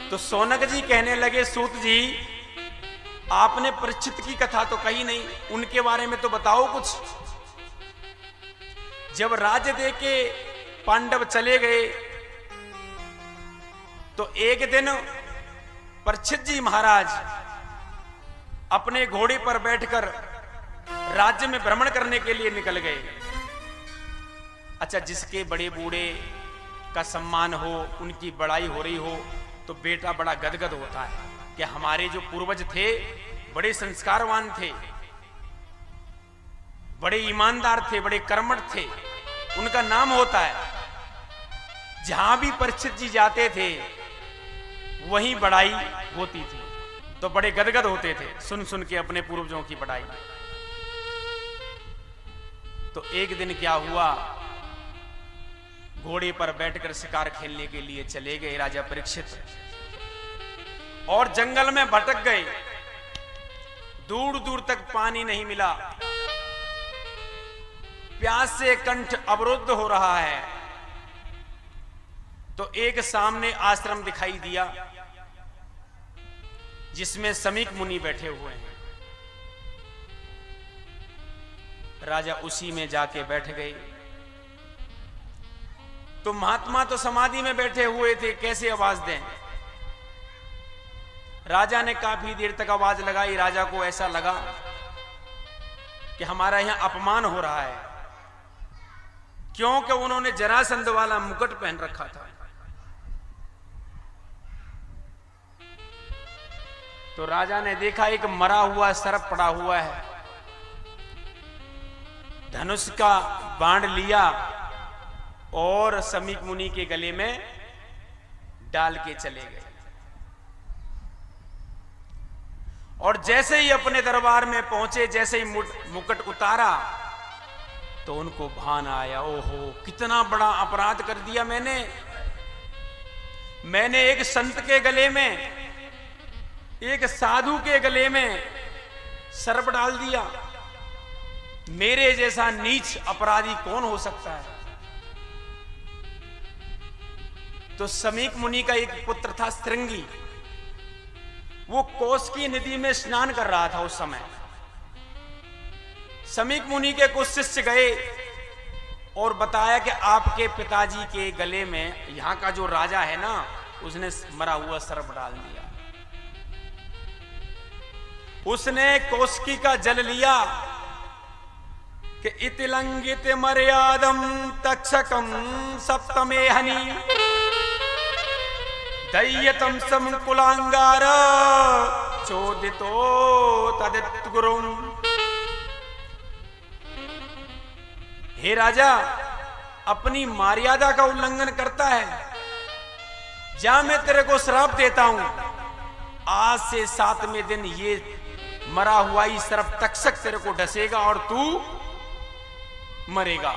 तो सौनक जी कहने लगे, सूत जी आपने परीक्षित की कथा तो कही नहीं, उनके बारे में तो बताओ कुछ। जब राज्य दे के पांडव चले गए तो एक दिन परीक्षित जी महाराज अपने घोड़े पर बैठकर राज्य में भ्रमण करने के लिए निकल गए। अच्छा, जिसके बड़े बूढ़े का सम्मान हो, उनकी बड़ाई हो रही हो, तो बेटा बड़ा गदगद होता है कि हमारे जो पूर्वज थे बड़े संस्कारवान थे, बड़े ईमानदार थे, बड़े कर्मठ थे, उनका नाम होता है। जहां भी परीक्षित जी जाते थे वहीं बड़ाई होती थी, तो बड़े गदगद होते थे सुन सुन के अपने पूर्वजों की बड़ाई। तो एक दिन क्या हुआ, घोड़े पर बैठकर शिकार खेलने के लिए चले गए राजा परीक्षित, और जंगल में भटक गए। दूर दूर तक पानी नहीं मिला, प्यास से कंठ अवरुद्ध हो रहा है। तो एक सामने आश्रम दिखाई दिया जिसमें समीक मुनि बैठे हुए हैं। राजा उसी में जाके बैठ गए। तो महात्मा तो समाधि में बैठे हुए थे, कैसे आवाज दें। राजा ने काफी देर तक आवाज लगाई। राजा को ऐसा लगा कि हमारा यहां अपमान हो रहा है, क्योंकि उन्होंने जरासंध वाला मुकुट पहन रखा था। तो राजा ने देखा एक मरा हुआ सर्प पड़ा हुआ है, धनुष का बाण लिया और समीक मुनि के गले में डाल के चले गए। और जैसे ही अपने दरबार में पहुंचे, जैसे ही मुकुट उतारा तो उनको भान आया, ओहो कितना बड़ा अपराध कर दिया मैंने एक संत के गले में, एक साधु के गले में सर्प डाल दिया। मेरे जैसा नीच अपराधी कौन हो सकता है। तो समीक मुनि का एक पुत्र था श्रृंगी, वो कोस की नदी में स्नान कर रहा था उस समय। समीक मुनि के कुछ शिष्य गए और बताया कि आपके पिताजी के गले में, यहां का जो राजा है ना, उसने मरा हुआ सर्प डाल दिया। उसने कोस्की का जल लिया कि इतिलंगित मर्यादम तक्षकम सप्तमे हनि दय्यतम समकुलांगार चोदितो तदित गुरुम। हे राजा, अपनी मर्यादा का उल्लंघन करता है, जा मैं तेरे को श्राप देता हूं, आज से 7वें दिन ये मरा हुआ ही सर्प तक्षक तेरे को डसेगा और तू मरेगा।